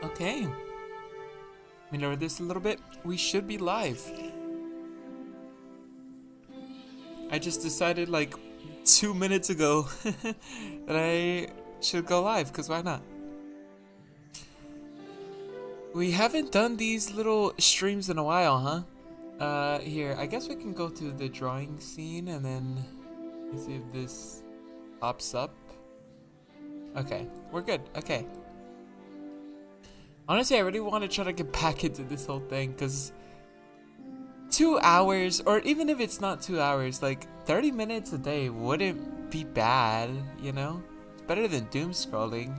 Okay. Let me lower this a little bit. We should be live. I just decided like 2 minutes ago that I should go live, because why not? We haven't done these little streams in a while, huh? Here, I guess we can go to the drawing scene and then see if this pops up. Okay, we're good. Okay. Honestly, I really want to try to get back into this whole thing, because 2 hours, or even if it's not 2 hours, like 30 minutes a day wouldn't be bad, you know? It's better than doom scrolling.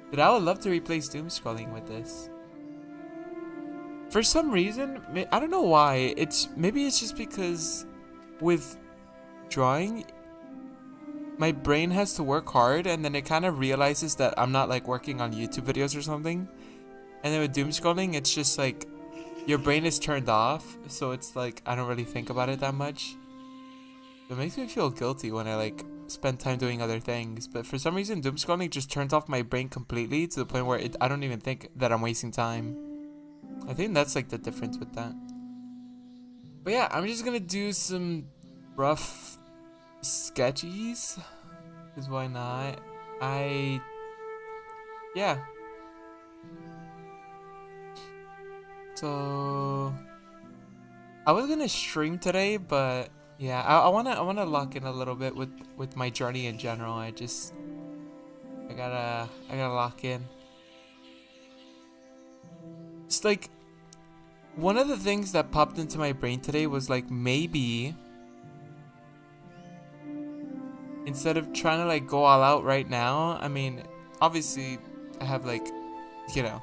But I would love to replace doom scrolling with this. For some reason, I don't know why. Maybe it's just because with drawing, my brain has to work hard, and then it kind of realizes that I'm not like working on YouTube videos or something. And then with doom scrolling, it's just like your brain is turned off, so it's like I don't really think about it that much. It makes me feel guilty when I like spend time doing other things. But for some reason, doom scrolling just turns off my brain completely to the point where I don't even think that I'm wasting time. I think that's like the difference with that. But yeah, I'm just gonna do some rough sketchies. Because why not? Yeah. So I was gonna stream today, but yeah, I wanna lock in a little bit with my journey in general. I gotta lock in. It's like one of the things that popped into my brain today was like, maybe instead of trying to like go all out right now, I mean, obviously I have like, you know,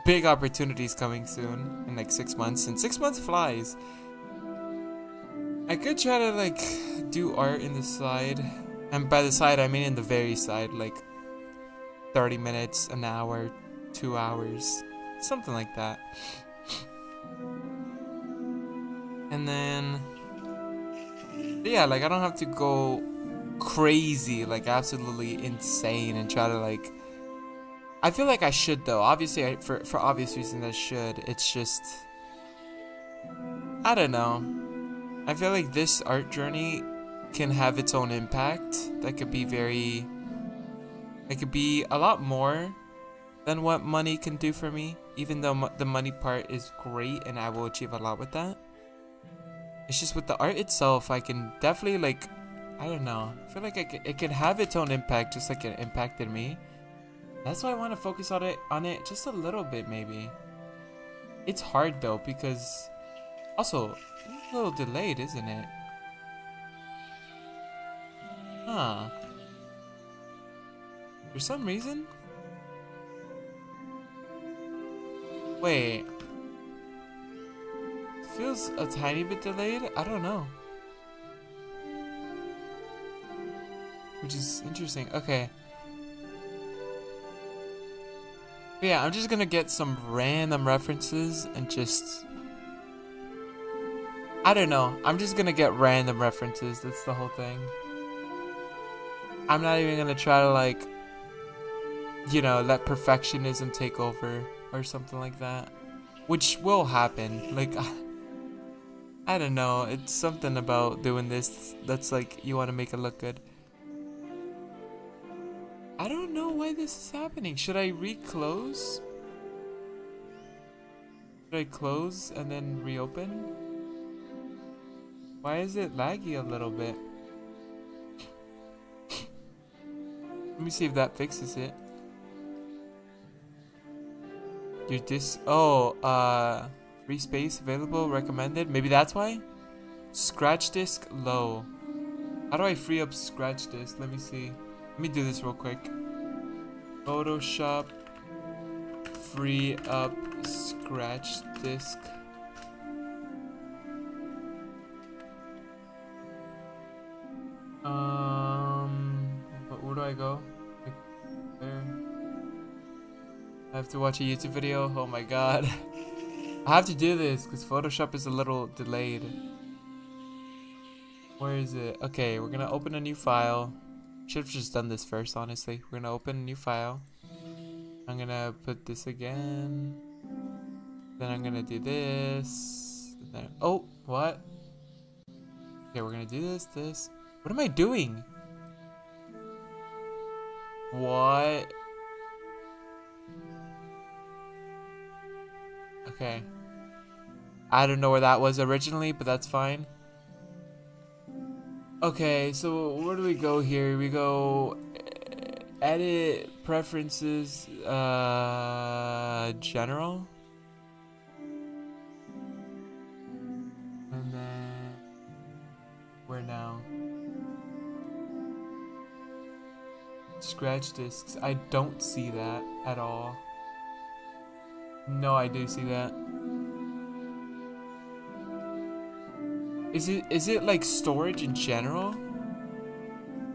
big opportunities coming soon in like 6 months, and 6 months flies. I could try to like do art in the side, and by the side I mean in the very side, like 30 minutes, an hour, 2 hours, something like that. And then yeah, like I don't have to go crazy, like absolutely insane, and try to like, I feel like I should though. Obviously, for obvious reasons I should. It's just, I don't know. I feel like this art journey can have its own impact. That could be it could be a lot more than what money can do for me. Even though the money part is great and I will achieve a lot with that. It's just with the art itself, I can definitely like, I don't know. I feel like it can have its own impact, just like it impacted me. That's why I want to focus on it just a little bit, maybe. It's hard though, because also it's a little delayed, isn't it? Huh. For some reason. Wait. It feels a tiny bit delayed. I don't know. Which is interesting. Okay. But yeah, I'm just gonna get some random references and just, I don't know. I'm just gonna get random references. That's the whole thing. I'm not even gonna try to like, you know, let perfectionism take over or something like that. Which will happen. Like, I don't know. It's something about doing this that's like, you want to make it look good. I don't know why this is happening. Should I reclose? Should I close and then reopen? Why is it laggy a little bit? Let me see if that fixes it. Your free space available, recommended. Maybe that's why? Scratch disk low. How do I free up scratch disk? Let me see. Let me do this real quick. Photoshop, free up scratch disk. But where do I go? Like there. I have to watch a YouTube video. Oh my god. I have to do this because Photoshop is a little delayed. Where is it? Okay, we're gonna open a new file. Should have just done this first, honestly. We're gonna open a new file. I'm gonna put this again. Then I'm gonna do this. Then, oh, what? Okay, we're gonna do this. What am I doing? What? Okay. I don't know where that was originally, but that's fine. Okay, so where do we go here? We go edit preferences, general. And then where now? Scratch discs. I don't see that at all. No, I do see that. Is it like storage in general?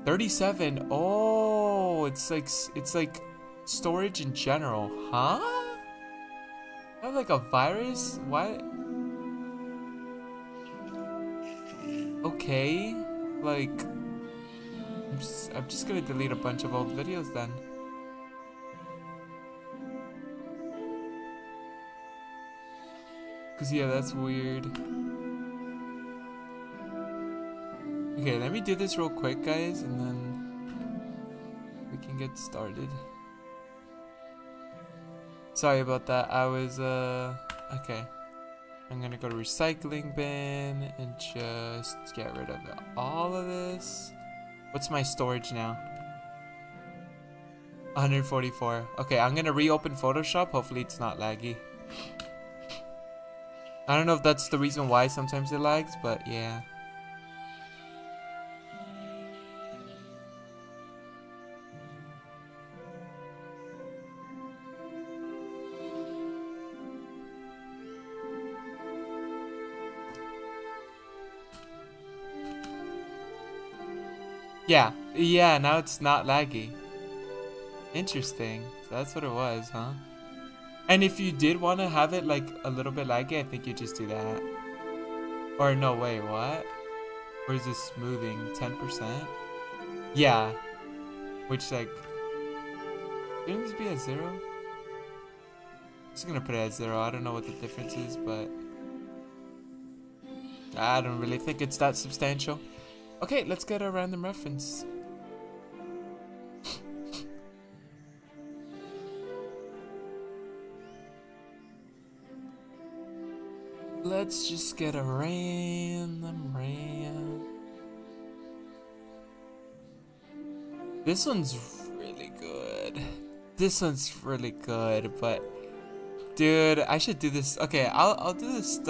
37. Oh, it's like storage in general. Huh? I have like a virus? What? Okay. Like I'm just gonna delete a bunch of old videos then. Cause yeah, that's weird. Okay, let me do this real quick, guys, and then we can get started. Sorry about that. I was okay. I'm gonna go to recycling bin and just get rid of all of this. What's my storage now? 144. Okay, I'm gonna reopen Photoshop. Hopefully it's not laggy. I don't know if that's the reason why sometimes it lags, but yeah. Yeah, now it's not laggy. Interesting. So that's what it was, huh? And if you did want to have it like a little bit laggy, I think you just do that. Or no, wait, what? Or is this smoothing? 10%? Yeah. Which like, shouldn't this be at 0? I'm just gonna put it at 0. I don't know what the difference is, but I don't really think it's that substantial. Okay, let's get a random reference. Let's just get a random. This one's really good. But dude, I should do this. Okay, I'll do this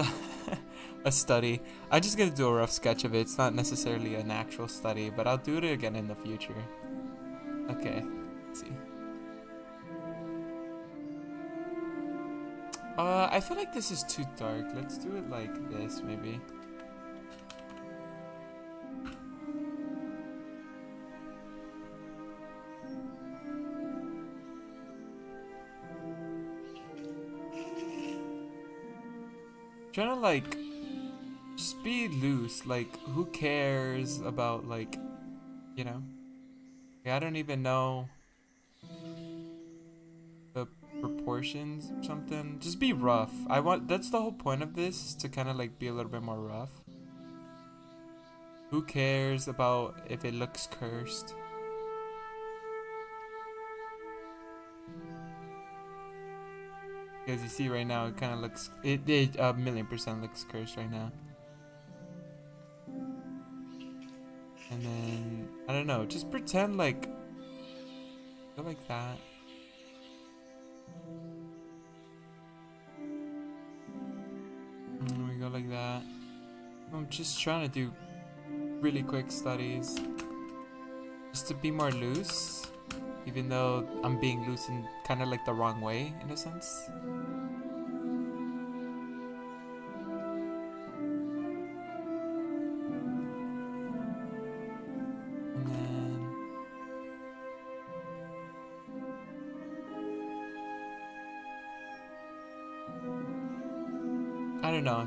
a study. I'm just gonna do a rough sketch of it. It's not necessarily an actual study, but I'll do it again in the future. Okay, let's see. I feel like this is too dark. Let's do it like this, maybe. Trying to like just be loose. Like, who cares about like, you know? I don't even know the proportions or something. Just be rough. That's the whole point of this, is to kind of like be a little bit more rough. Who cares about if it looks cursed? As you see right now, it kind of looks, it 1,000,000% looks cursed right now. And then, I don't know, just pretend like, go like that. And we go like that. I'm just trying to do really quick studies, just to be more loose, even though I'm being loose in kind of like the wrong way, in a sense. And then I don't know,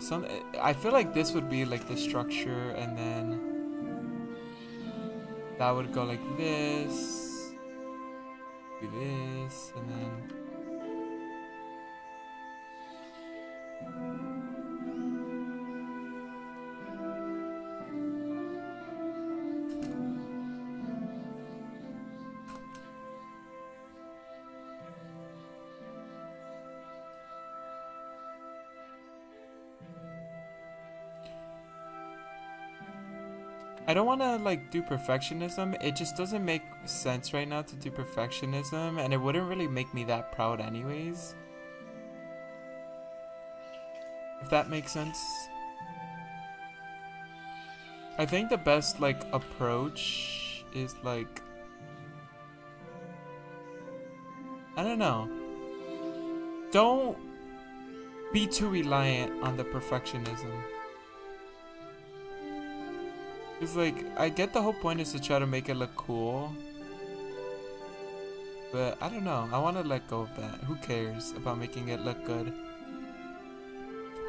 I feel like this would be like the structure, and then that would go like this, do this, and then I don't want to like do perfectionism. It just doesn't make sense right now to do perfectionism, and it wouldn't really make me that proud anyways. If that makes sense. I think the best like approach is like, I don't know. Don't be too reliant on the perfectionism. It's like, I get the whole point is to try to make it look cool. But I don't know. I want to let go of that. Who cares about making it look good?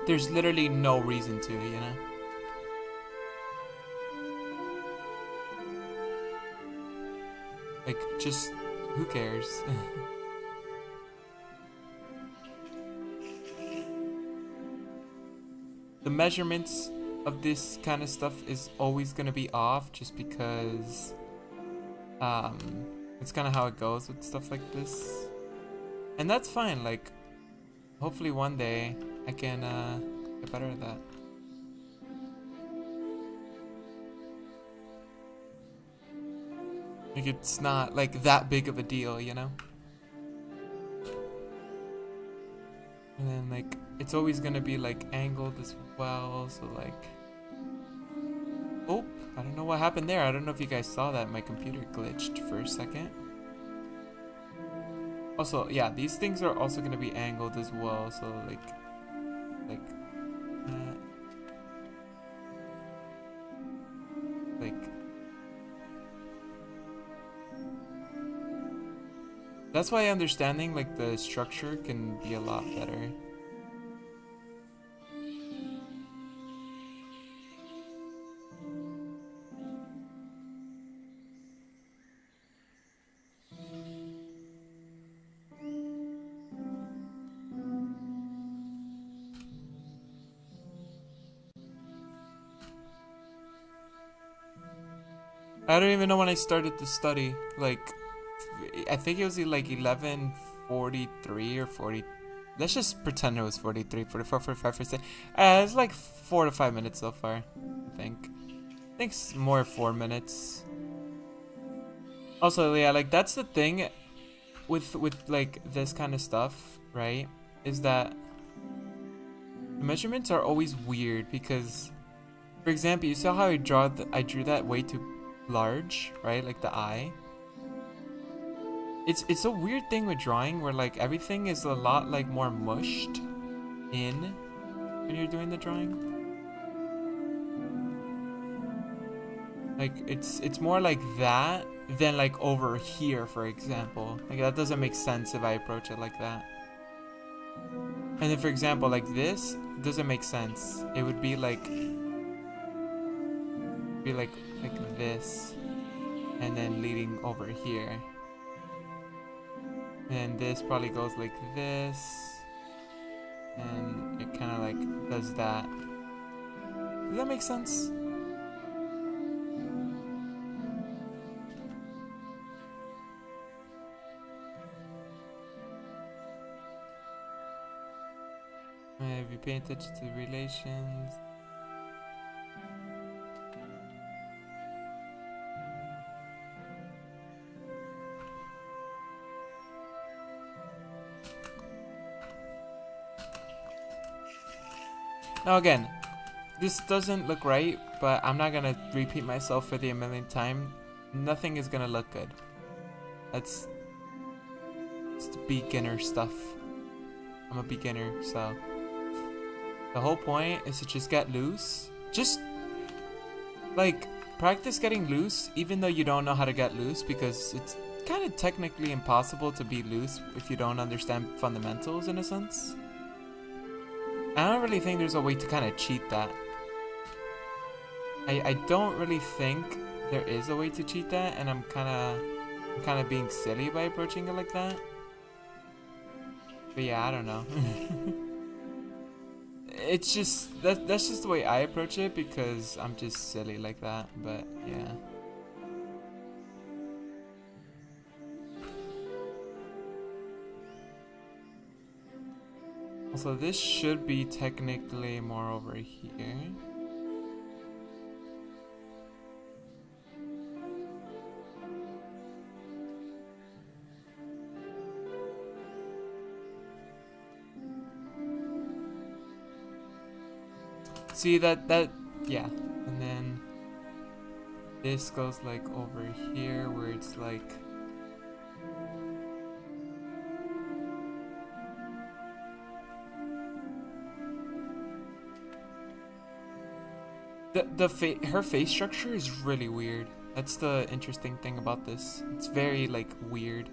There's literally no reason to, you know? Like, just, who cares? The measurements of this kind of stuff is always gonna be off just because it's kind of how it goes with stuff like this. And that's fine, like hopefully one day I can get better at that. Like it's not like that big of a deal, you know? And then like it's always gonna be like angled as well, so like, oh, I don't know what happened there. I don't know if you guys saw that. My computer glitched for a second. Also, yeah, these things are also gonna be angled as well, so like that's why understanding like the structure can be a lot better. I don't even know when I started to study. Like, I think it was like 11:43 or 40. Let's just pretend it was 43, 44, 45, 46. It's like 4 to 5 minutes so far, I think. I think it's more 4 minutes. Also, yeah, like that's the thing with like this kind of stuff, right? Is that the measurements are always weird because, for example, you saw how I drew that way too large, right? Like the eye. It's a weird thing with drawing where like everything is a lot like more mushed in when you're doing the drawing. Like it's more like that than like over here, for example. Like that doesn't make sense if I approach it like that. And then for example, like this doesn't make sense. It would be like this and then leading over here. And this probably goes like this, and it kind of like does that. Does that make sense? If you pay attention to the relations. Now again, this doesn't look right, but I'm not gonna repeat myself for the millionth time. Nothing is gonna look good. It's the beginner stuff. I'm a beginner, so the whole point is to just get loose. Just like practice getting loose, even though you don't know how to get loose, because it's kind of technically impossible to be loose if you don't understand fundamentals in a sense. I don't really think there's a way to kind of cheat that. I don't really think there is a way to cheat that, and I'm kind of being silly by approaching it like that. But yeah, I don't know. It's just that's just the way I approach it because I'm just silly like that. But yeah. So this should be technically more over here. See yeah. And then this goes like over here where it's like her face structure is really weird. That's the interesting thing about this. It's very like weird.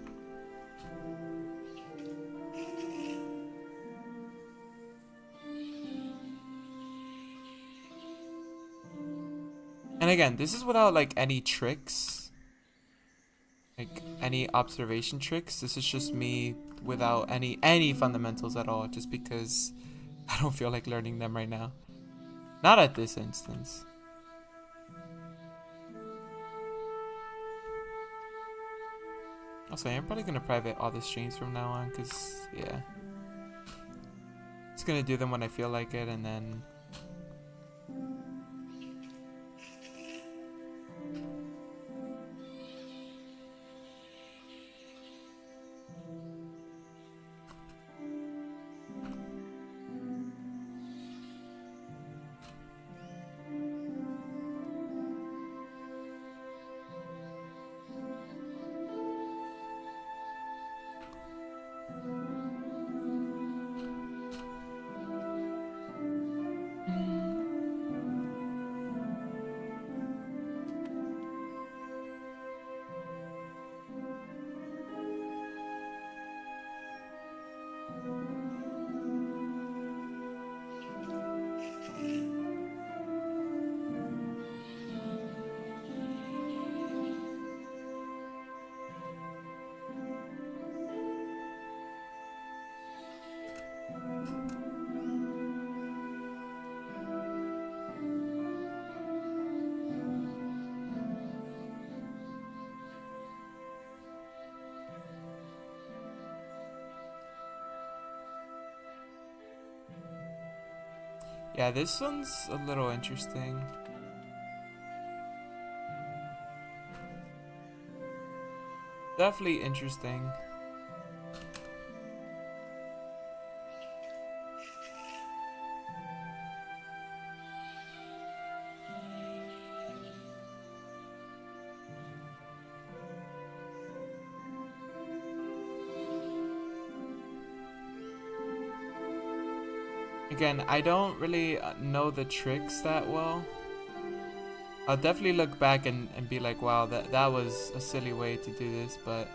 And again, this is without like any tricks. Like any observation tricks. This is just me without any fundamentals at all, just because I don't feel like learning them right now. Not at this instance. Also, I'm probably gonna private all the streams from now on, cause yeah. Just gonna do them when I feel like it, and then yeah, this one's a little interesting. Definitely interesting. Again, I don't really know the tricks that well. I'll definitely look back and be like, wow, that was a silly way to do this, but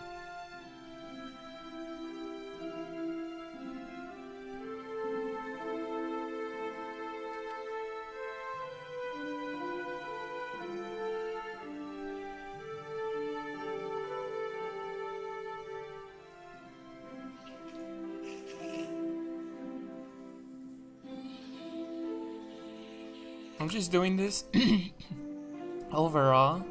I'm just doing this overall.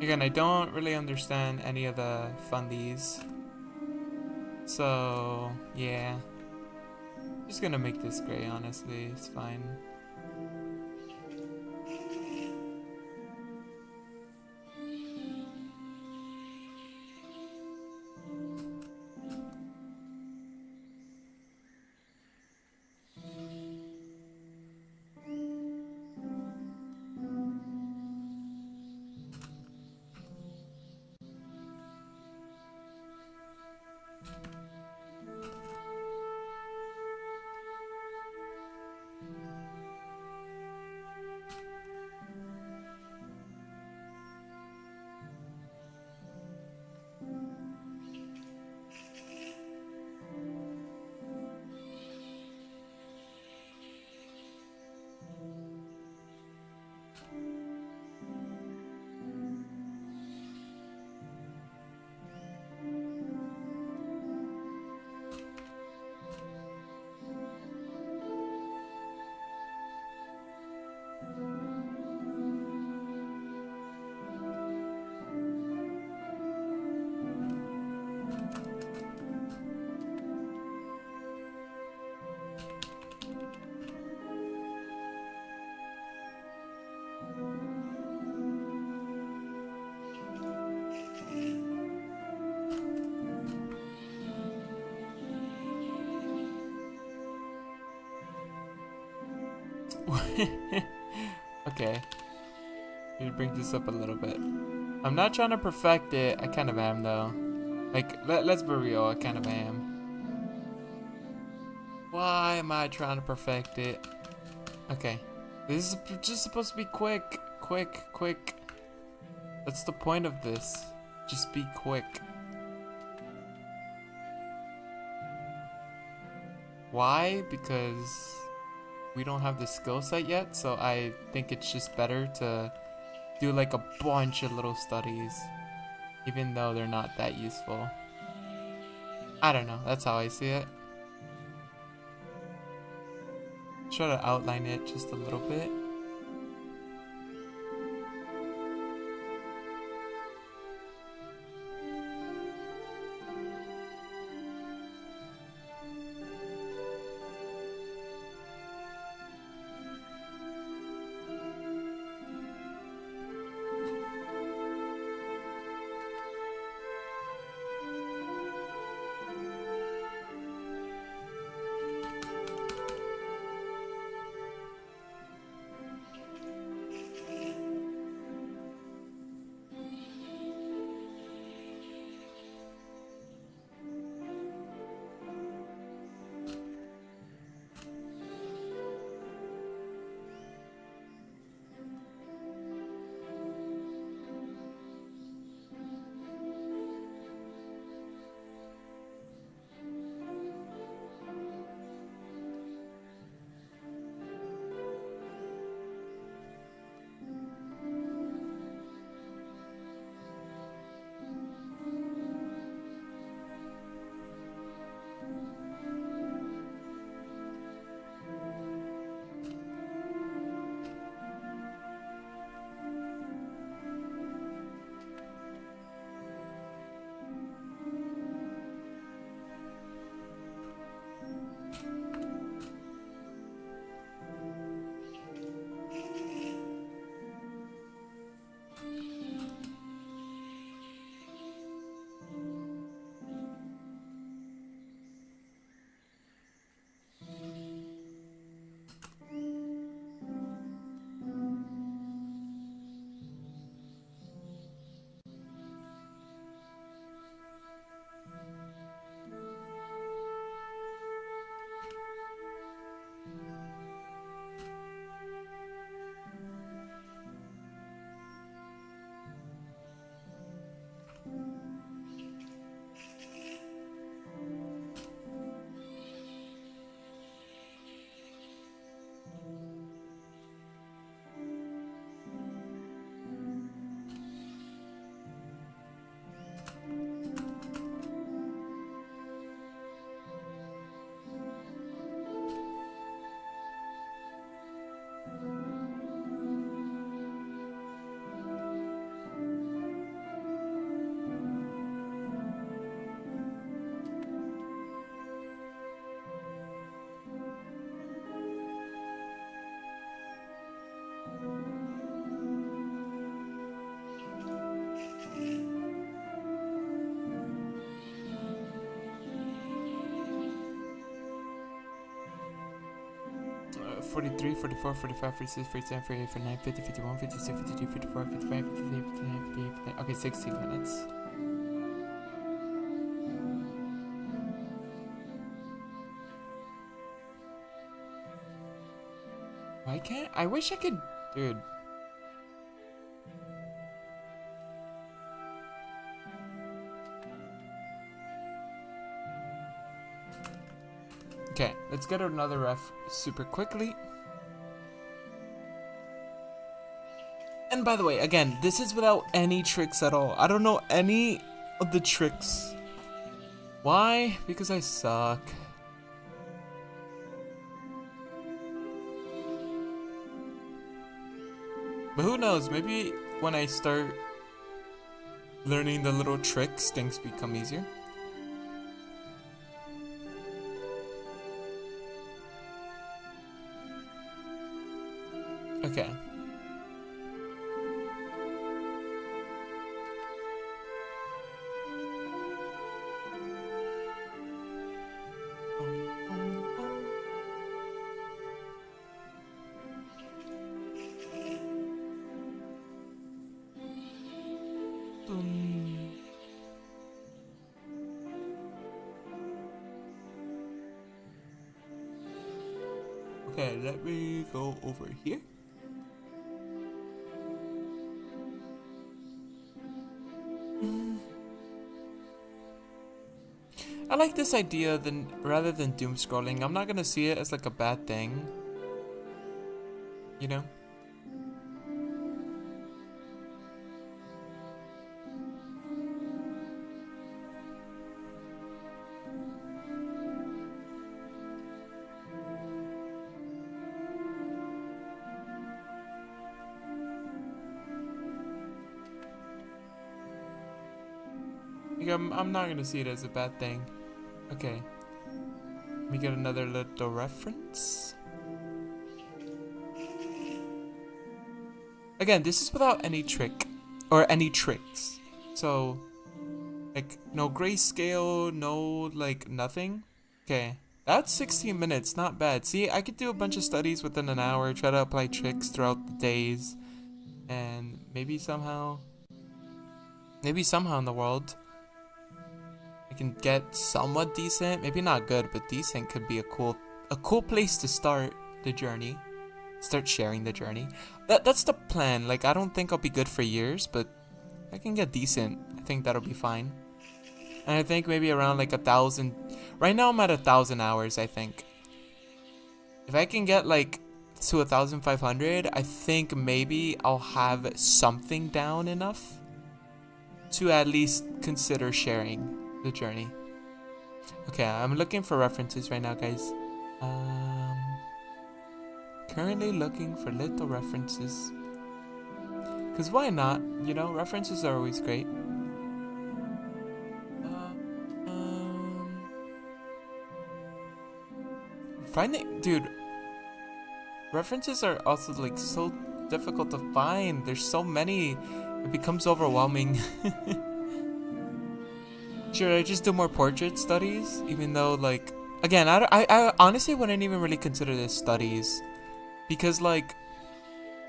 Again, I don't really understand any of the fundies. So, yeah. Just gonna make this gray, honestly. It's fine. Okay. Need to bring this up a little bit. I'm not trying to perfect it. I kind of am, though. Like, let's be real. I kind of am. Why am I trying to perfect it? Okay. This is just supposed to be quick. Quick. That's the point of this. Just be quick. Why? Because we don't have the skill set yet, so I think it's just better to do like a bunch of little studies, even though they're not that useful. I don't know, that's how I see it. Try to outline it just a little bit. Uh, 43, 44, 45, 46, 47, 48, 49, 50, 51, 56, 52, 54, 55, 56, 59, 58, 59. Okay, 16 minutes. Why can't I wish I could, dude. Okay, let's get another ref super quickly. And by the way, again, this is without any tricks at all. I don't know any of the tricks. Why? Because I suck. But who knows, maybe when I start learning the little tricks, things become easier. Okay. Okay, let me go over here. I like this idea rather than doom scrolling. I'm not gonna see it as like a bad thing. You know? Like, I'm not gonna see it as a bad thing. Okay. Let me get another little reference. Again, this is without any trick or any tricks. So, like, no grayscale, no, like, nothing. Okay, that's 16 minutes, not bad. See, I could do a bunch of studies within an hour, try to apply tricks throughout the days, and maybe somehow in the world, I can get somewhat decent. Maybe not good, but decent could be a cool place to start the journey. Start sharing the journey. That's the plan. Like, I don't think I'll be good for years, but I can get decent. I think that'll be fine. And I think maybe around like 1,000. Right now I'm at 1,000 hours, I think. If I can get like to 1,500, I think maybe I'll have something down enough to at least consider sharing the journey. Okay, I'm looking for references right now, guys. Currently looking for little references. Because why not? You know, references are always great. Dude, references are also like so difficult to find. There's so many, it becomes overwhelming. Should I just do more portrait studies? Even though, like, again, I honestly wouldn't even really consider this studies. Because, like,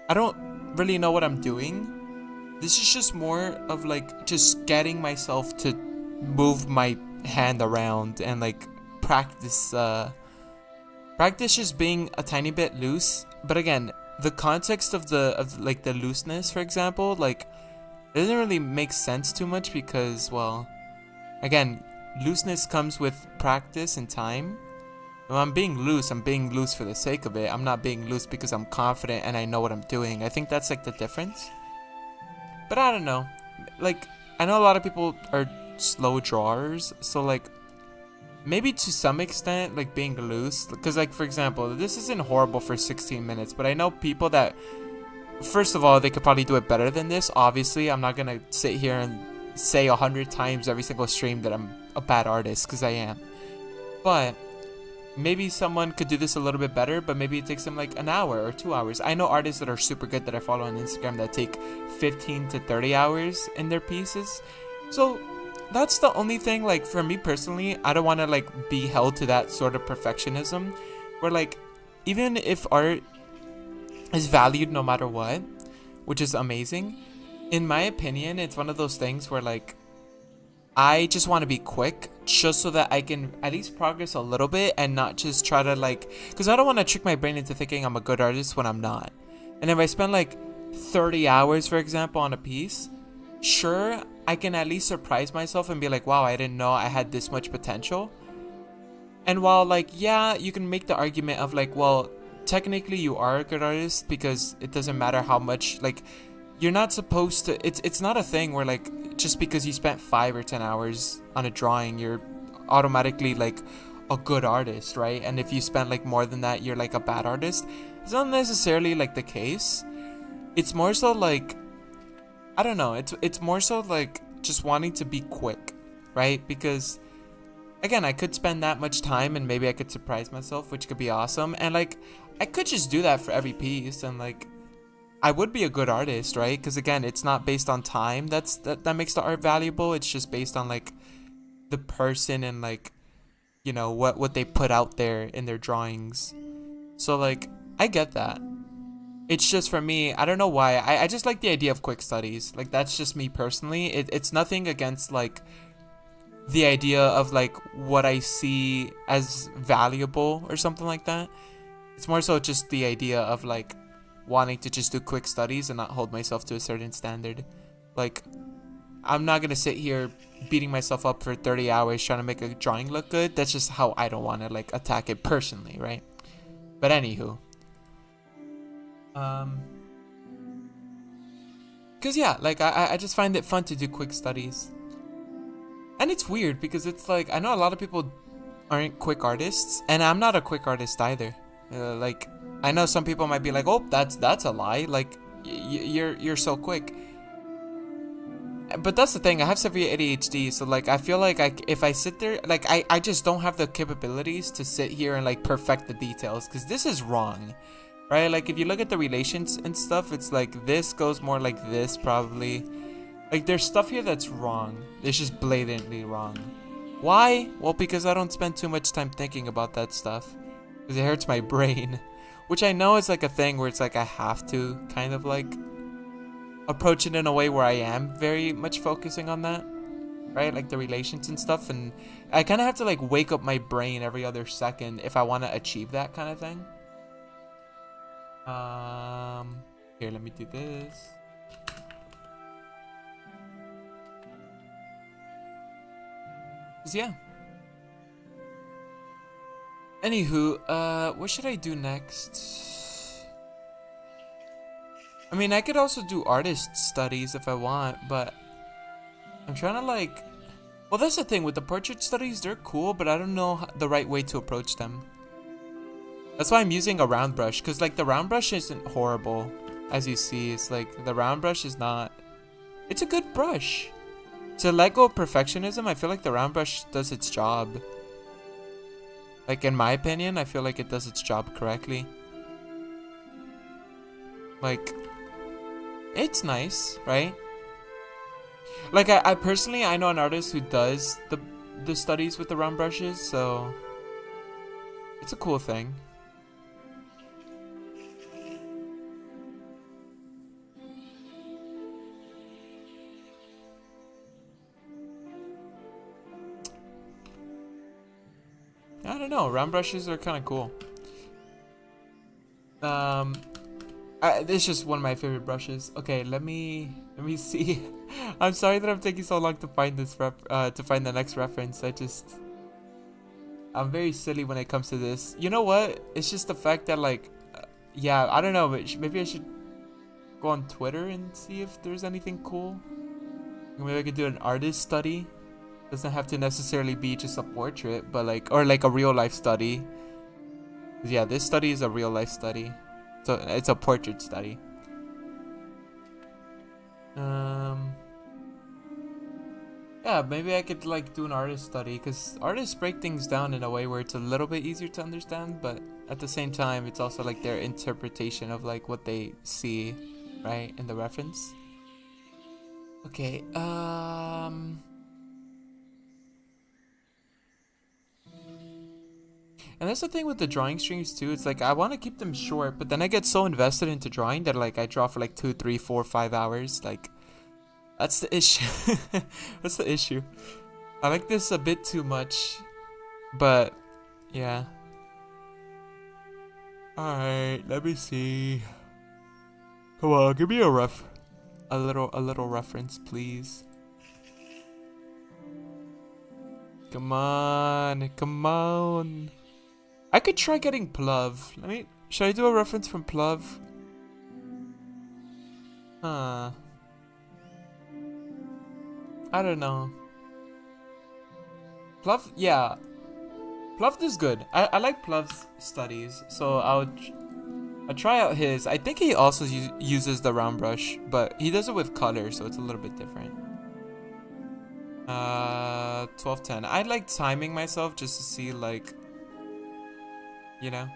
I don't really know what I'm doing. This is just more of, like, just getting myself to move my hand around and, like, practice just being a tiny bit loose. But again, the context of the looseness, for example, like, it doesn't really make sense too much because, well, again, looseness comes with practice and time. When I'm being loose for the sake of it. I'm not being loose because I'm confident and I know what I'm doing. I think that's like the difference. But I don't know. Like, I know a lot of people are slow drawers, so like, maybe to some extent, like, being loose. Because, like, for example, this isn't horrible for 16 minutes, but I know people that, first of all, they could probably do it better than this. Obviously, I'm not gonna sit here and say 100 times every single stream that I'm a bad artist, because I am. But maybe someone could do this a little bit better, but maybe it takes them like an hour or 2 hours. I know artists that are super good that I follow on Instagram that take 15 to 30 hours in their pieces. So that's the only thing, like, for me personally, I don't want to, like, be held to that sort of perfectionism where, like, even if art is valued no matter what, which is amazing, in my opinion, it's one of those things where, like, I just want to be quick just so that I can at least progress a little bit and not just try to, like, because I don't want to trick my brain into thinking I'm a good artist when I'm not. And if I spend like 30 hours, for example, on a piece, sure, I can at least surprise myself and be like, wow, I didn't know I had this much potential. And while, like, yeah, you can make the argument of like, well, technically you are a good artist because it doesn't matter how much, like, you're not supposed to, it's not a thing where, like, just because you spent 5 or 10 hours on a drawing, you're automatically like a good artist, right? And if you spent like more than that, you're like a bad artist. It's not necessarily like the case. It's more so like, I don't know, it's more so like just wanting to be quick, right? Because again, I could spend that much time and maybe I could surprise myself, which could be awesome. And like, I could just do that for every piece and like, I would be a good artist, right? Because again, it's not based on time. That makes the art valuable. It's just based on like the person and like, you know, what they put out there in their drawings. So like, I get that. It's just for me, I don't know why. I just like the idea of quick studies. Like that's just me personally. It's nothing against like the idea of like what I see as valuable or something like that. It's more so just the idea of like wanting to just do quick studies and not hold myself to a certain standard. Like I'm not gonna sit here beating myself up for 30 hours trying to make a drawing look good. That's just how I don't want to like attack it personally, right? But anywho, um, cause yeah, like I just find it fun to do quick studies, and it's weird because it's like I know a lot of people aren't quick artists, and I'm not a quick artist either. Like I know some people might be like, oh, that's a lie. Like you're so quick. But that's the thing, I have severe ADHD, so like I feel like if I sit there, like I just don't have the capabilities to sit here and like perfect the details, because this is wrong, right? Like if you look at the relations and stuff, it's like this goes more like this probably. Like there's stuff here that's wrong. It's just blatantly wrong. Why? Well, because I don't spend too much time thinking about that stuff, because it hurts my brain. Which I know is like a thing where it's like I have to kind of like approach it in a way where I am very much focusing on that, right? Like the relations and stuff, and I kind of have to like wake up my brain every other second if I want to achieve that kind of thing. Here, let me do this. 'Cause yeah. Anywho, what should I do next? I mean, I could also do artist studies if I want, but I'm trying to like... Well, that's the thing, with the portrait studies, they're cool, but I don't know the right way to approach them. That's why I'm using a round brush, because like the round brush isn't horrible, as you see. It's like, the round brush is not... It's a good brush. To let go of perfectionism, I feel like the round brush does its job. Like, in my opinion, I feel like it does its job correctly. Like... It's nice, right? Like I personally, I know an artist who does the studies with the round brushes, so it's a cool thing. I don't know, round brushes are kind of cool. It's just one of my favorite brushes. Okay, let me see. I'm sorry that I'm taking so long to find this to find the next reference. I'm very silly when it comes to this. You know what? It's just the fact that like, yeah, I don't know, but maybe I should go on Twitter and see if there's anything cool. Maybe I could do an artist study. Doesn't have to necessarily be just a portrait, but like, or like a real life study. Yeah, this study is a real life study. So it's a portrait study. Yeah, maybe I could like do an artist study, because artists break things down in a way where it's a little bit easier to understand, but at the same time it's also like their interpretation of like what they see, right, in the reference. Okay, and that's the thing with the drawing streams too. It's like I want to keep them short, but then I get so invested into drawing that like I draw for like 2, 3, 4, 5 hours. Like that's the issue. That's the issue. I like this a bit too much, but yeah. All right, let me see. Come on, give me a little reference, please. Come on, come on. I could try getting Plov. Should I do a reference from Plov? Huh. I don't know. Plov, yeah. Plov is good. I like Plov's studies, so I'll try out his. I think he also uses the round brush, but he does it with color, so it's a little bit different. 12:10. I like timing myself just to see like, you know.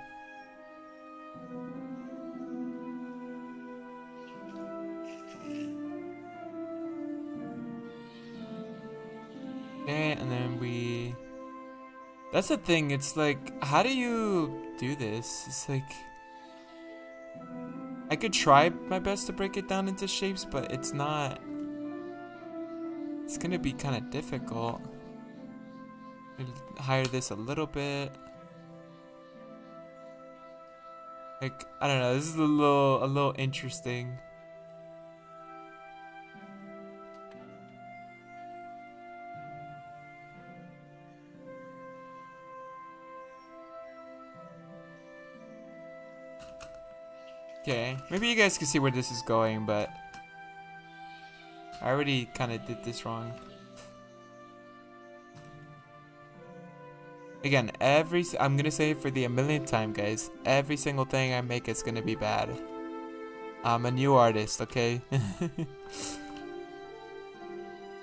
Okay, and then we... That's the thing, it's like, how do you do this? It's like... I could try my best to break it down into shapes, but it's not. It's gonna be kind of difficult. I'll higher this a little bit. Like, I don't know, this is a little interesting. Okay, maybe you guys can see where this is going, but I already kind of did this wrong. Again, I'm gonna say it for the millionth time, guys. Every single thing I make is gonna be bad. I'm a new artist, okay?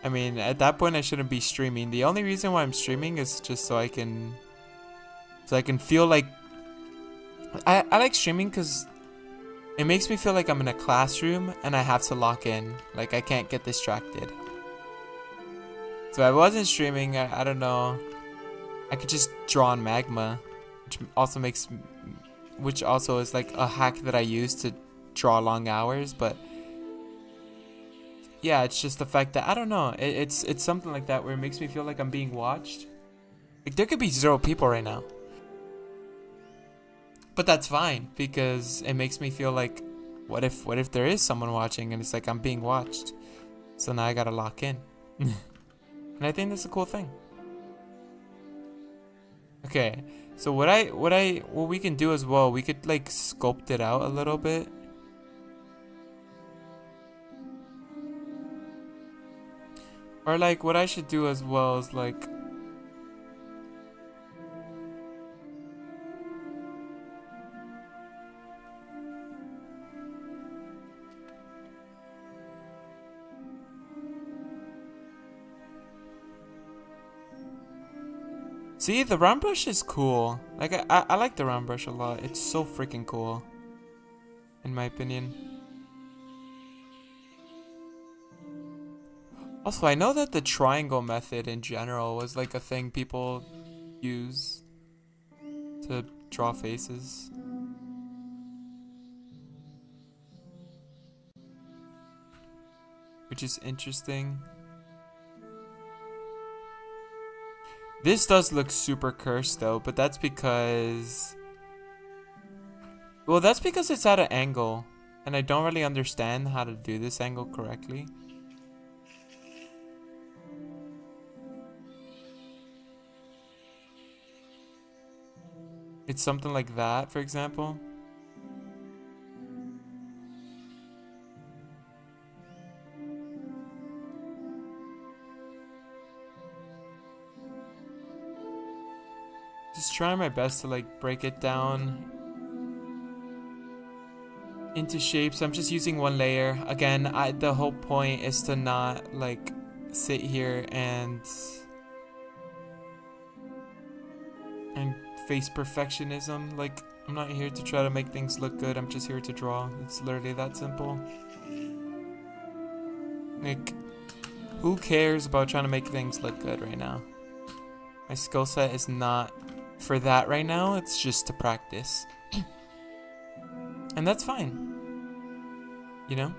I mean, at that point, I shouldn't be streaming. The only reason why I'm streaming is just so I can feel like I like streaming because it makes me feel like I'm in a classroom and I have to lock in. Like, I can't get distracted. So if I wasn't streaming, I don't know. I could just draw on Magma, which also is like a hack that I use to draw long hours. But yeah, it's just the fact that I don't know. It's something like that where it makes me feel like I'm being watched. Like, there could be 0 people right now. But that's fine because it makes me feel like, what if there is someone watching and it's like I'm being watched? So now I gotta lock in. And I think that's a cool thing. Okay, so what we can do as well, we could like sculpt it out a little bit. Or like what I should do as well is like see, the round brush is cool. Like, I like the round brush a lot. It's so freaking cool, in my opinion. Also, I know that the triangle method in general was like a thing people use to draw faces. Which is interesting. This does look super cursed though, but that's because... Well, that's because it's at an angle, and I don't really understand how to do this angle correctly. It's something like that, for example. Just trying my best to like break it down into shapes. I'm just using one layer. Again, the whole point is to not like sit here and face perfectionism. Like, I'm not here to try to make things look good. I'm just here to draw. It's literally that simple. Like, who cares about trying to make things look good right now? My skill set is not for that right now. It's just to practice. And that's fine. You know?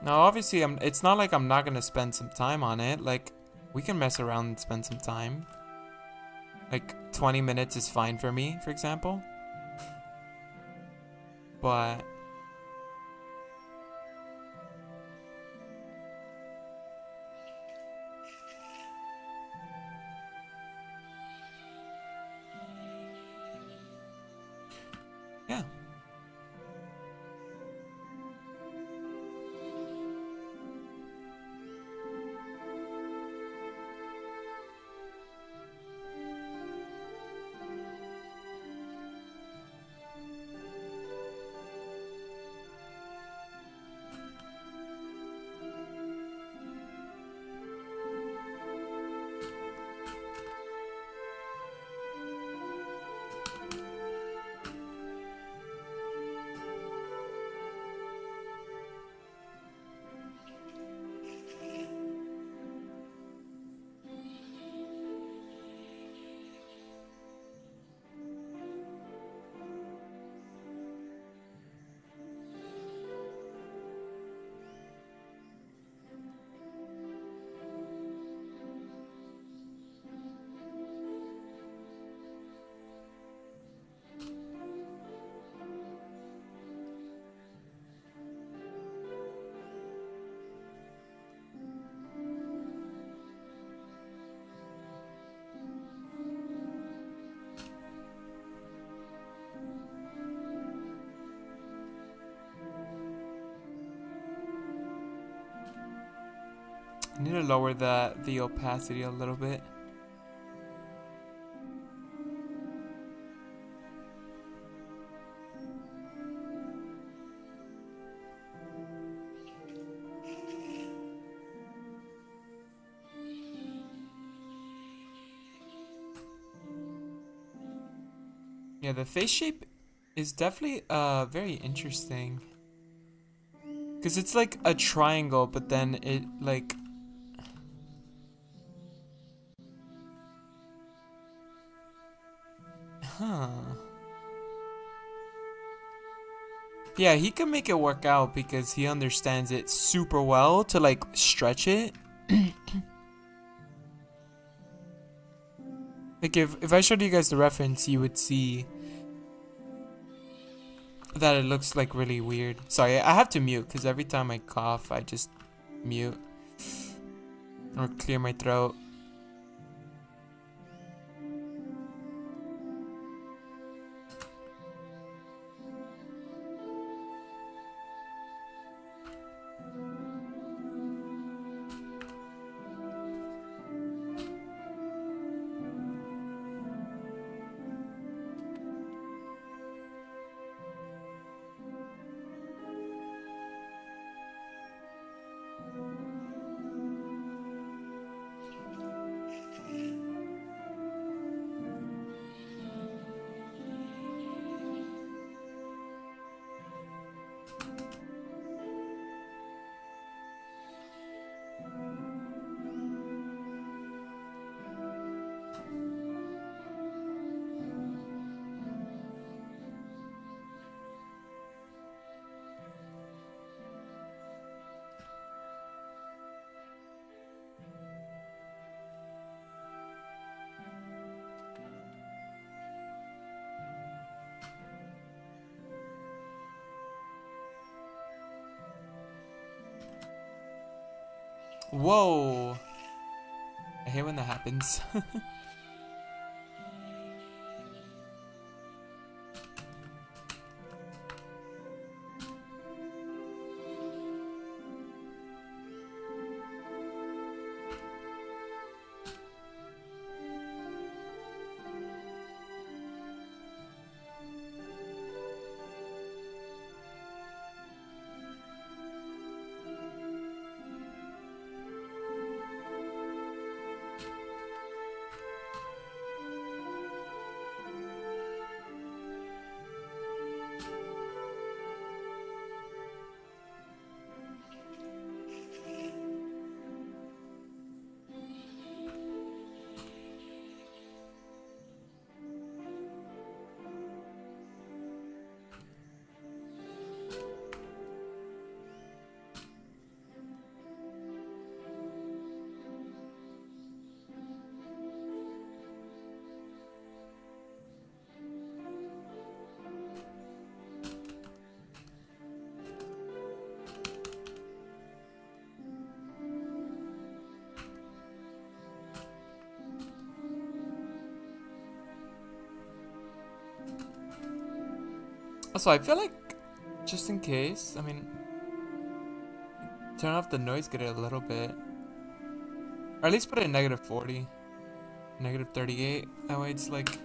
Now, obviously, it's not like I'm not going to spend some time on it. Like, we can mess around and spend some time. Like, 20 minutes is fine for me, for example. But... yeah. I need to lower the opacity a little bit. Yeah, the face shape is definitely very interesting. Cause it's like a triangle, but then it like huh. Yeah, he can make it work out because he understands it super well to like stretch it. Like if I showed you guys the reference, you would see that it looks like really weird. Sorry, I have to mute because every time I cough, I just mute or clear my throat. Whoa! I hate when that happens. Also, I feel like, just in case, I mean, turn off the noise gate a little bit. Or at least put it in -40. -38. That way it's like...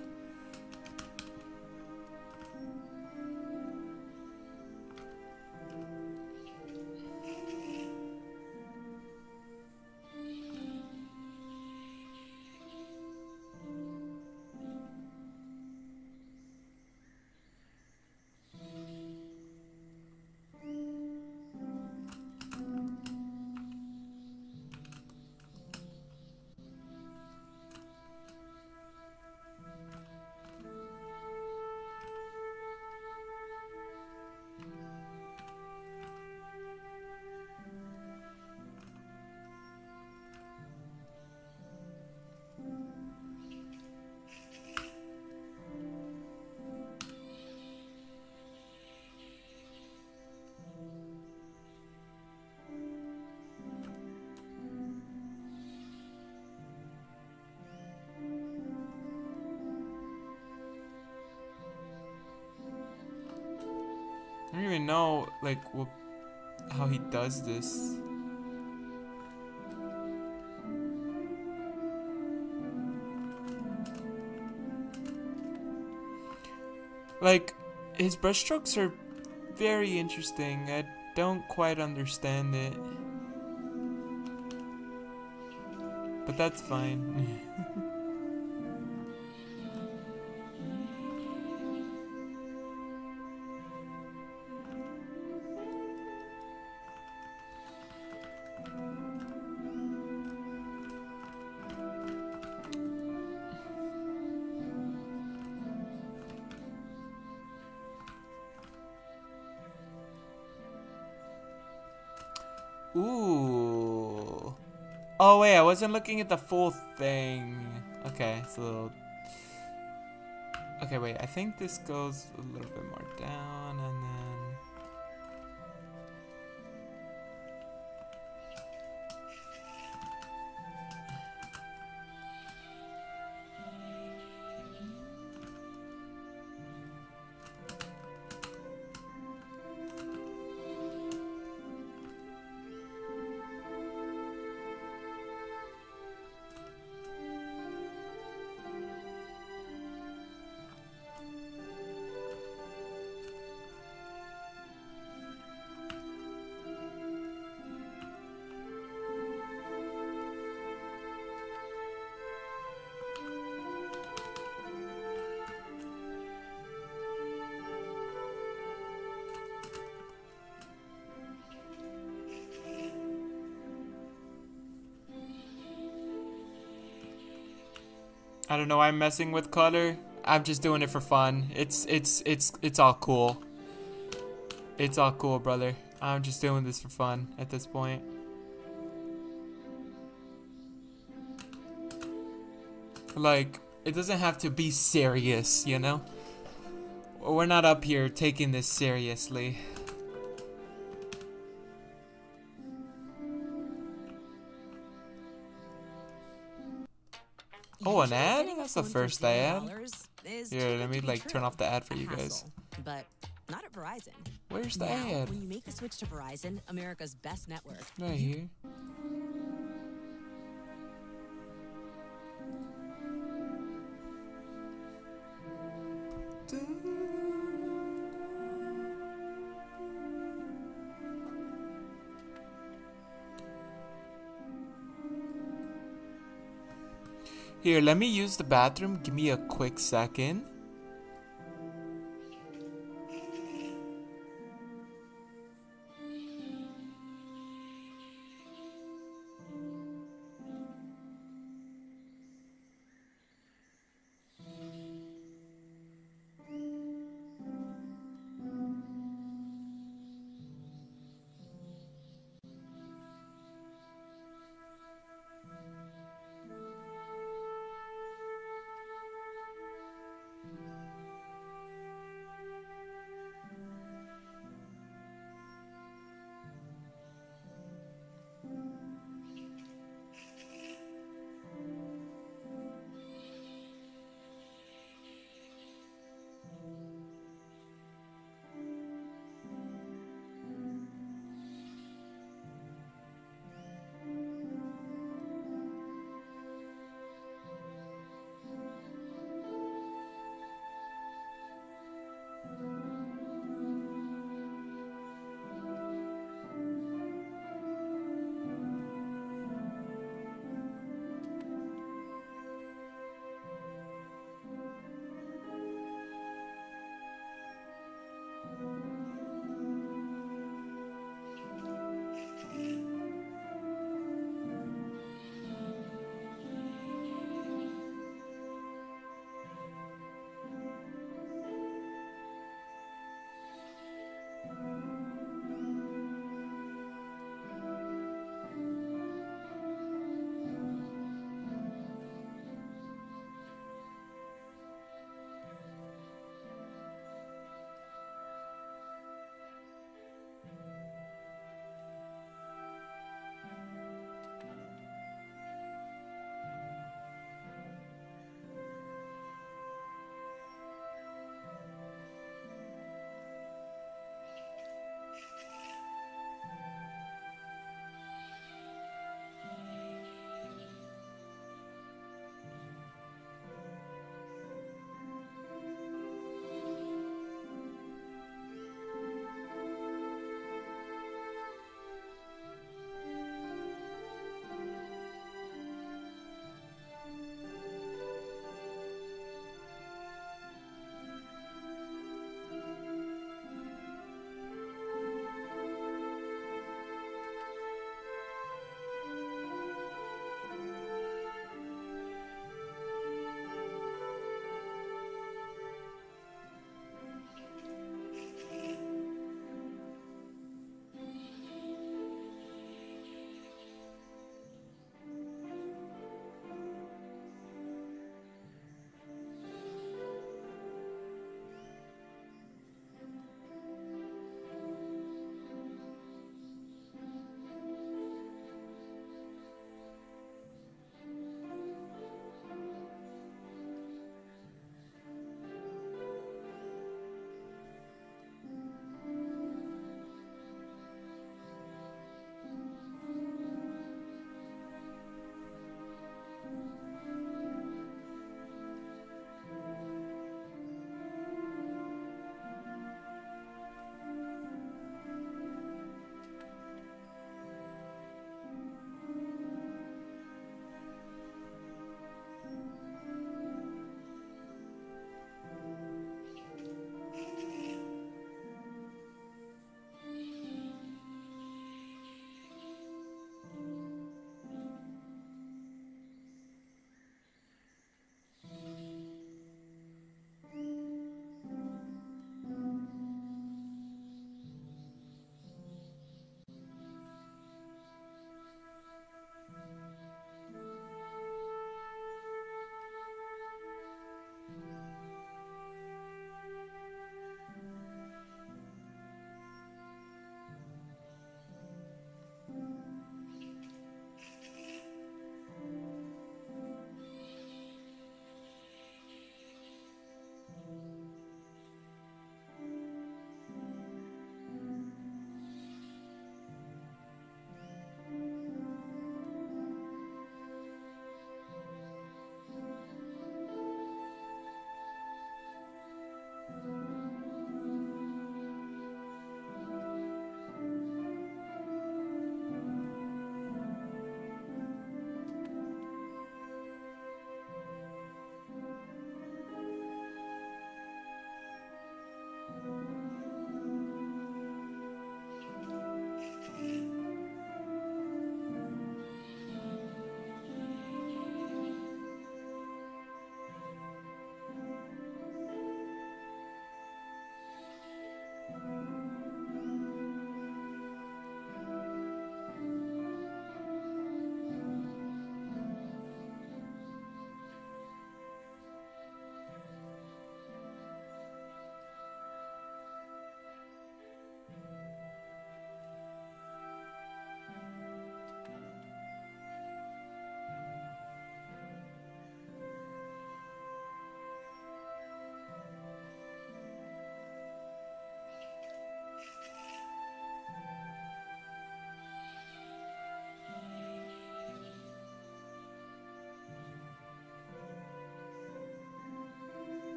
I don't even know, like, how he does this. Like, his brushstrokes are very interesting. I don't quite understand it. But that's fine. Ooh. Oh wait, I wasn't looking at the full thing. Okay, so okay, wait. I think this goes a little bit more down, and then I don't know why I'm messing with color. I'm just doing it for fun. It's all cool. It's all cool, brother. I'm just doing this for fun at this point. Like, it doesn't have to be serious, you know? We're not up here taking this seriously. Oh, an ad? That's the first ad. Here, let me like turn off the ad for you guys. But not at Verizon. Where's the Now, ad? when you make the switch to Verizon, America's best network. Right here. Here, let me use the bathroom. Give me a quick second.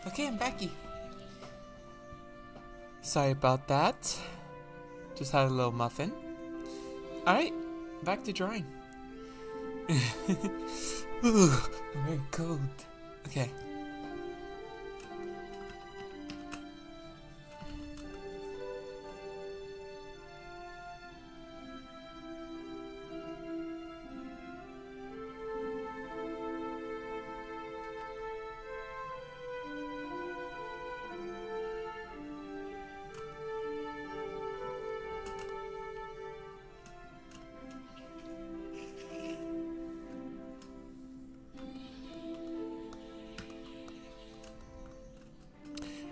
Okay, I'm backy. Sorry about that. Just had a little muffin. Alright, back to drawing. Ooh, I'm very cold. Okay.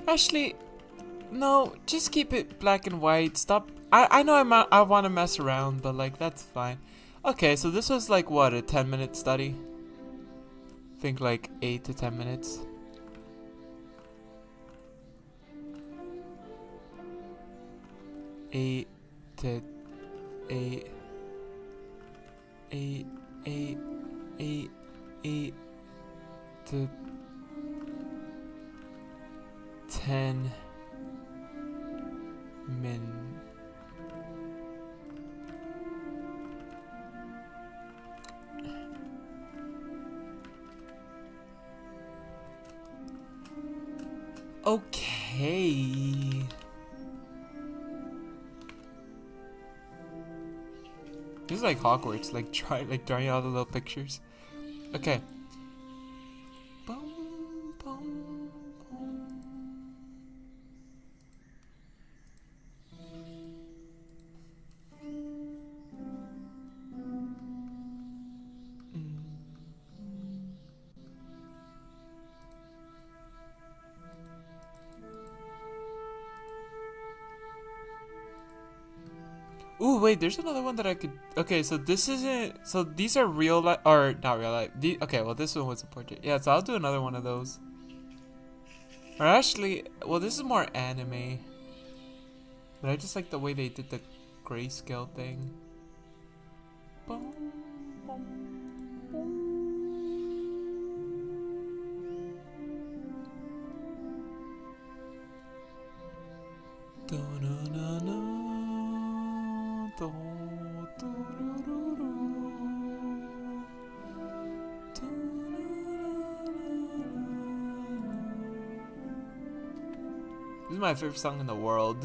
Actually, no, just keep it black and white. Stop. I know I want to mess around, but like that's fine. Okay, so this was like what, a 10-minute study? I think like 8 to 10 minutes. Eight to eight, eight, eight, eight, eight to 10 min. Okay. This is like Hogwarts, like drawing all the little pictures. Okay. Boom, boom, boom. Ooh, wait, there's another one that I could... Okay, so this isn't... So these are real life... Or, not real life. Okay, well, this one was a portrait. Yeah, so I'll do another one of those. Or actually... Well, this is more anime. But I just like the way they did the grayscale thing. Boom, boom, boom. Da-na-na-na. This is my favorite song in the world.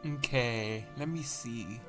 Okay, let me see.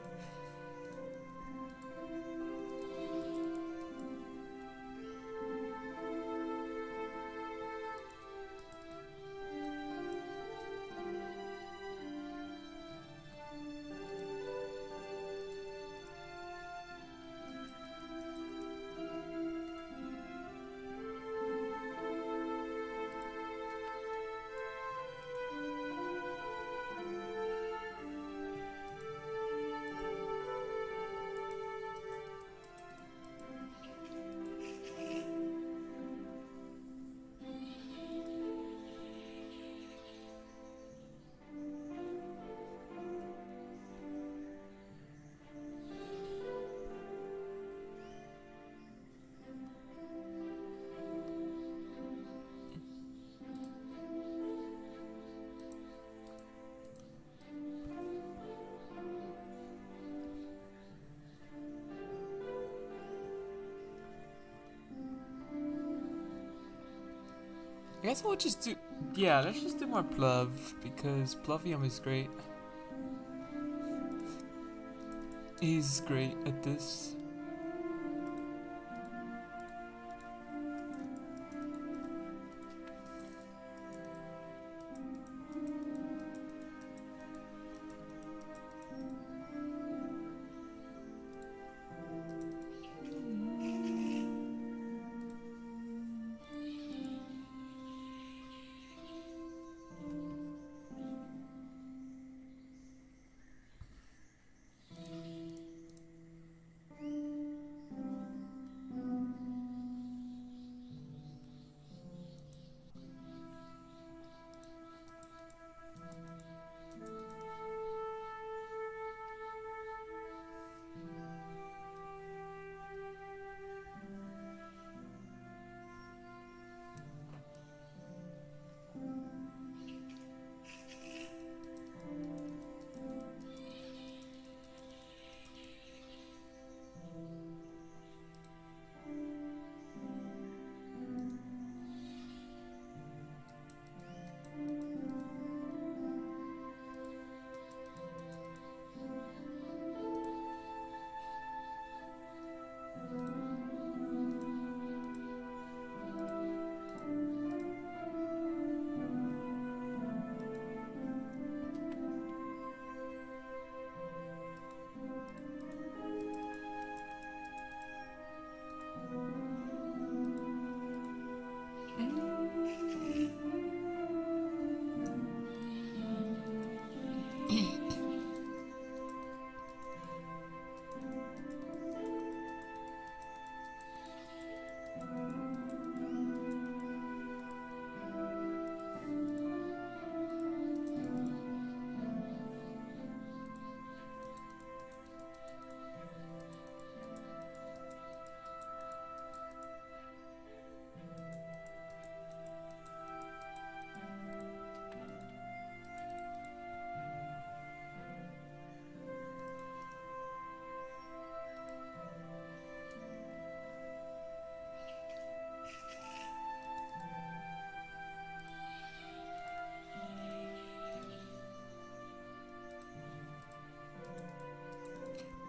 I guess we'll just do. Yeah, let's just do more Pluv because Pluvium is great. He's great at this.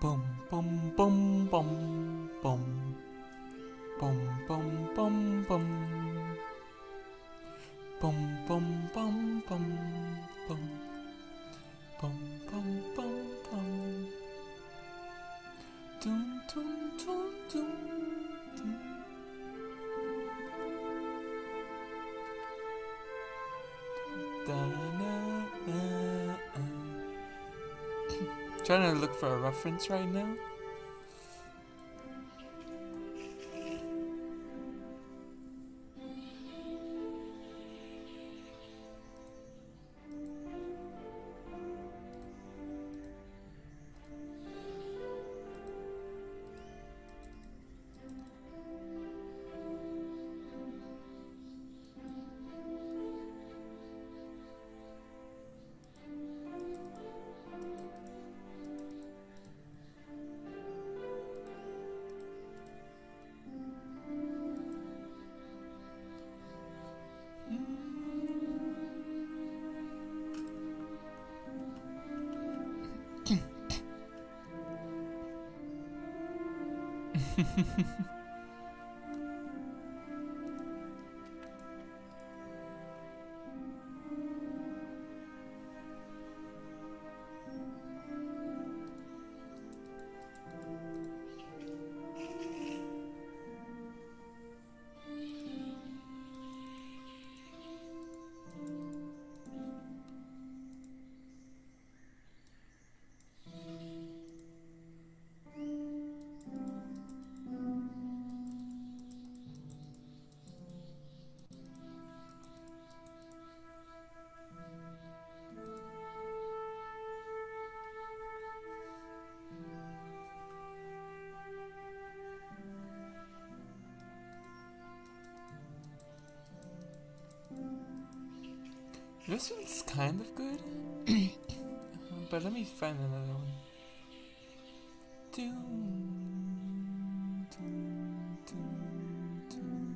Bum bum bum bum bum bum bum bum bum bum bum bum bum bum bum bum bum bum dum dum dum dum dum. Da, na, na, Trying to look for a reference right now. This one's kind of good, but let me find another one. Doom, doom, doom, doom.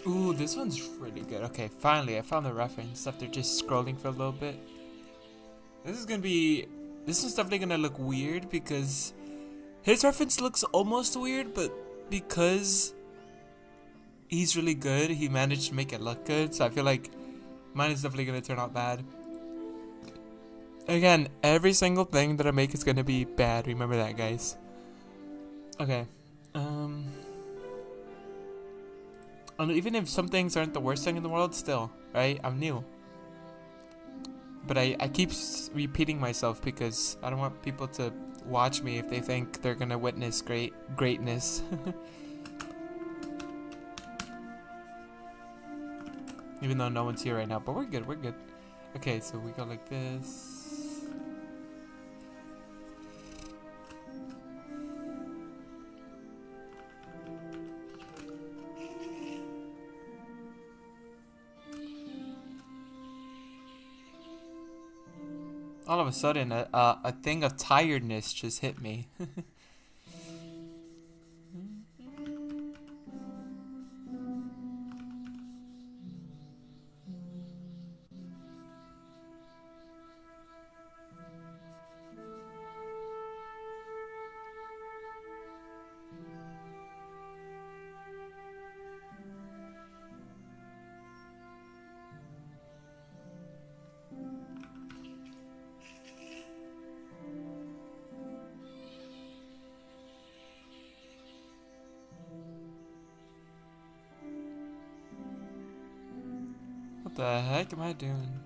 Ooh, this one's really good. Okay, finally, I found the reference after just scrolling for a little bit. This is definitely gonna look weird because his reference looks almost weird, but because he's really good, he managed to make it look good, so I feel like mine is definitely gonna turn out bad. Again, every single thing that I make is gonna be bad, remember that, guys. Okay, and even if some things aren't the worst thing in the world, still, right? I'm new. But I keep repeating myself because I don't want people to watch me if they think they're gonna witness greatness. Even though no one's here right now, but we're good, we're good. Okay, so we go like this. All of a sudden, a thing of tiredness just hit me. What the heck am I doing?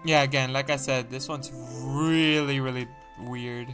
Yeah, again, like I said, this one's really, really weird.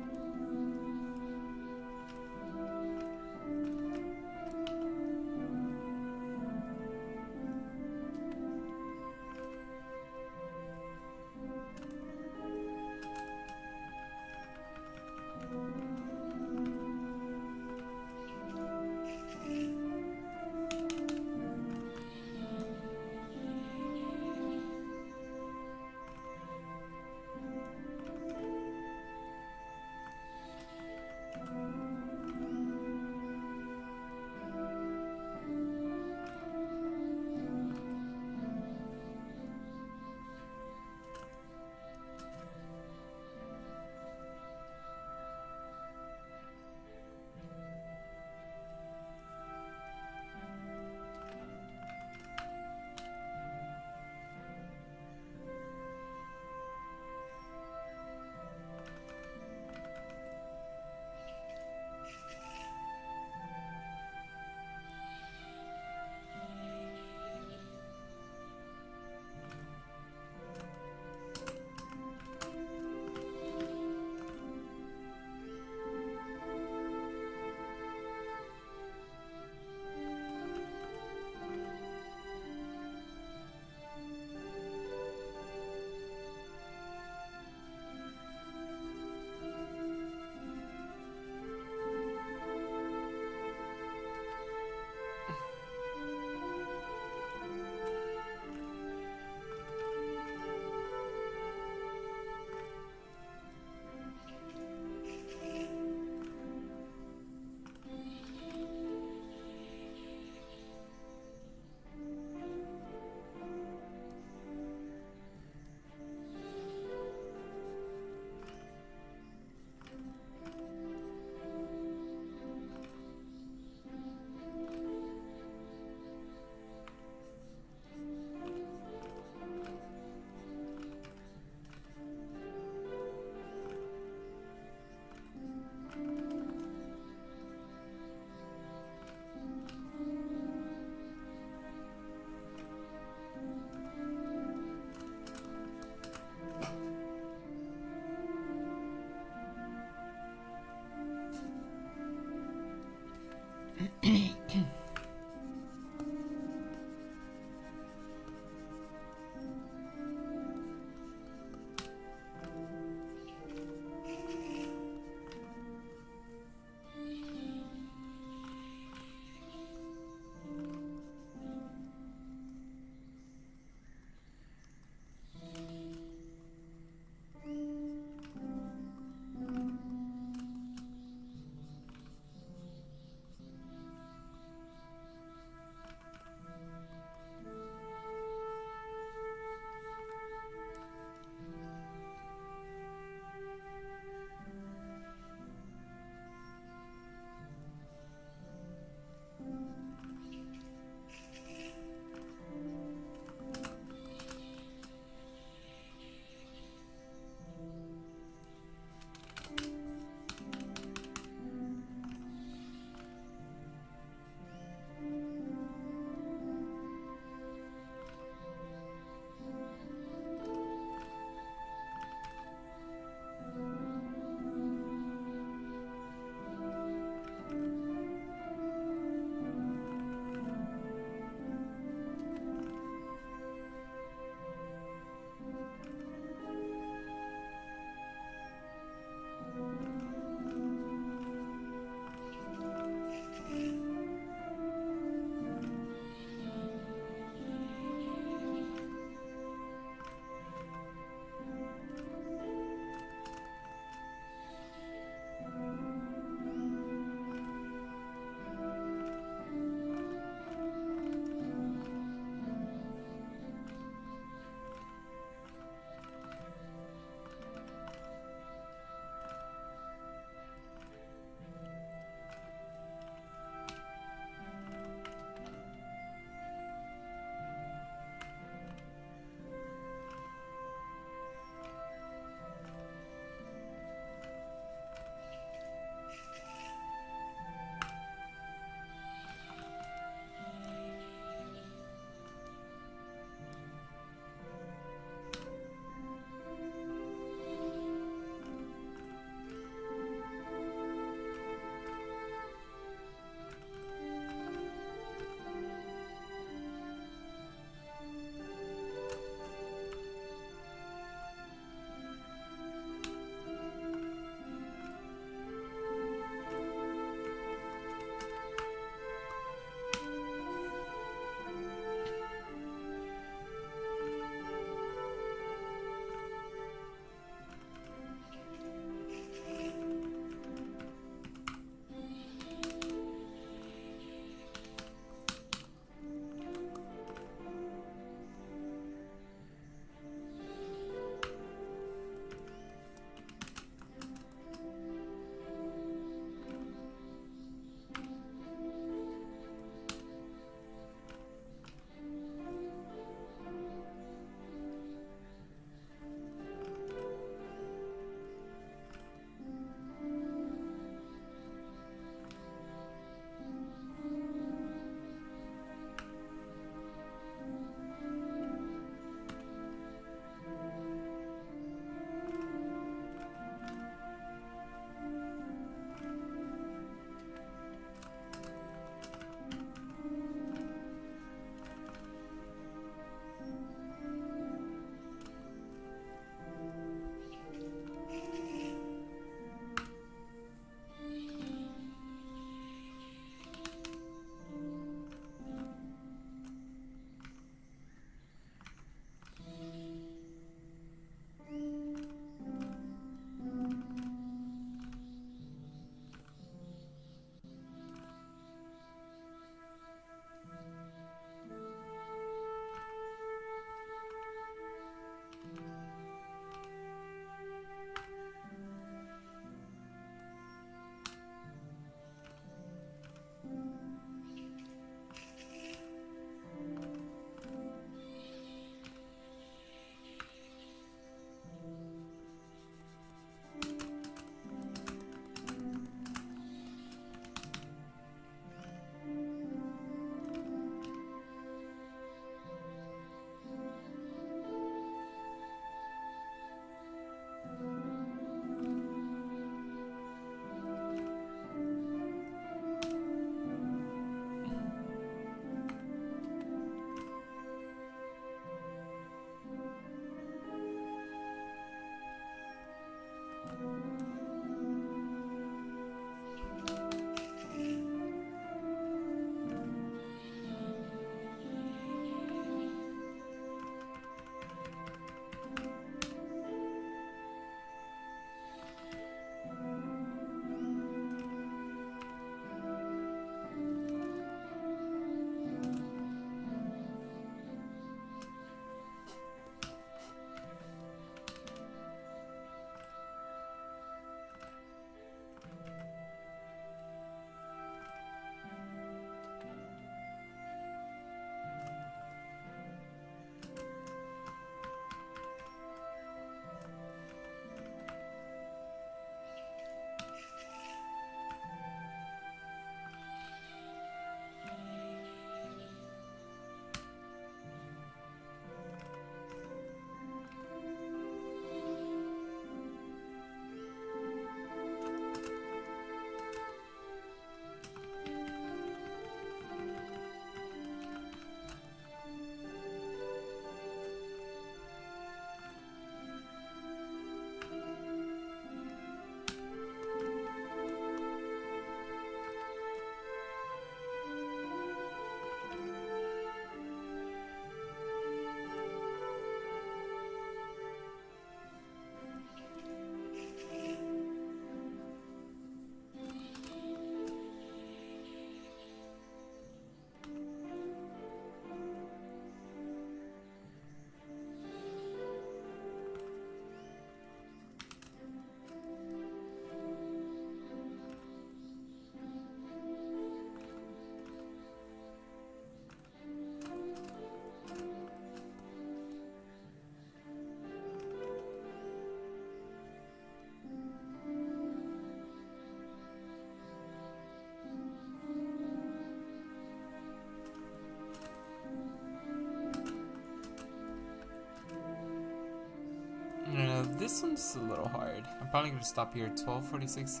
this one's a little hard. I'm probably gonna stop here. 12, 46,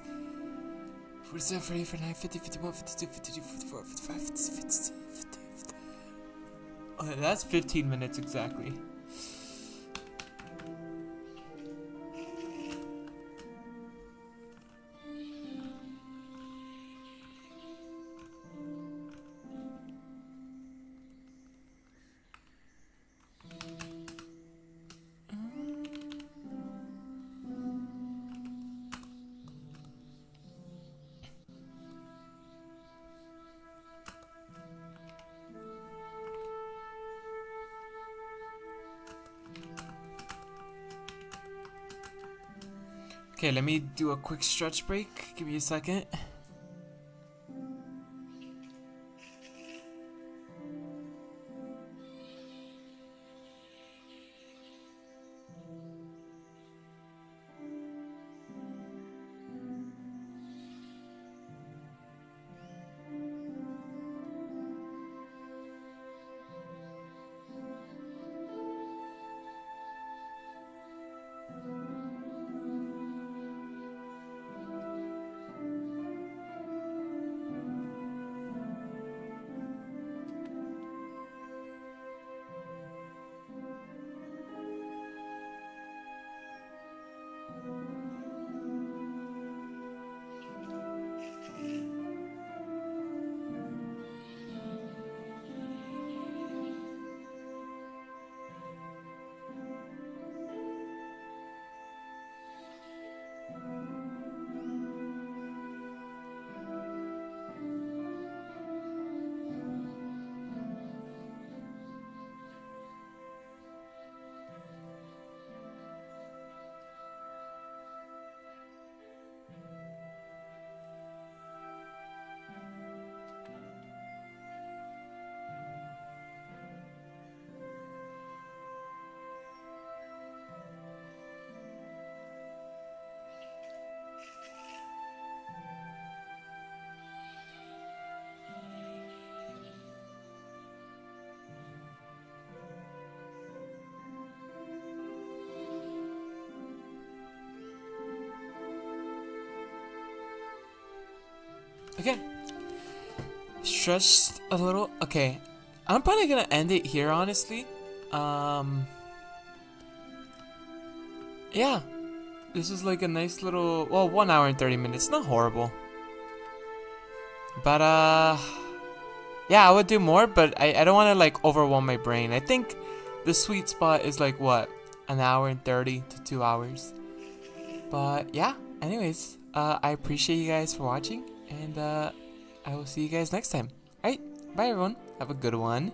47, 48, 49, 50, 51, 52, 53, 54, 55, 56, 57, 58, 59. Oh, that's 15 minutes exactly. Okay, let me do a quick stretch break. Give me a second. Okay. Stretched a little. Okay. I'm probably gonna end it here, honestly. Yeah. This is like a nice little, well, 1 hour and 30 minutes. Not horrible. But, yeah, I would do more, but I don't want to, like, overwhelm my brain. I think the sweet spot is, like, what? An hour and 30 to 2 hours. But, yeah. Anyways, I appreciate you guys for watching. And I will see you guys next time. Alright, bye everyone. Have a good one.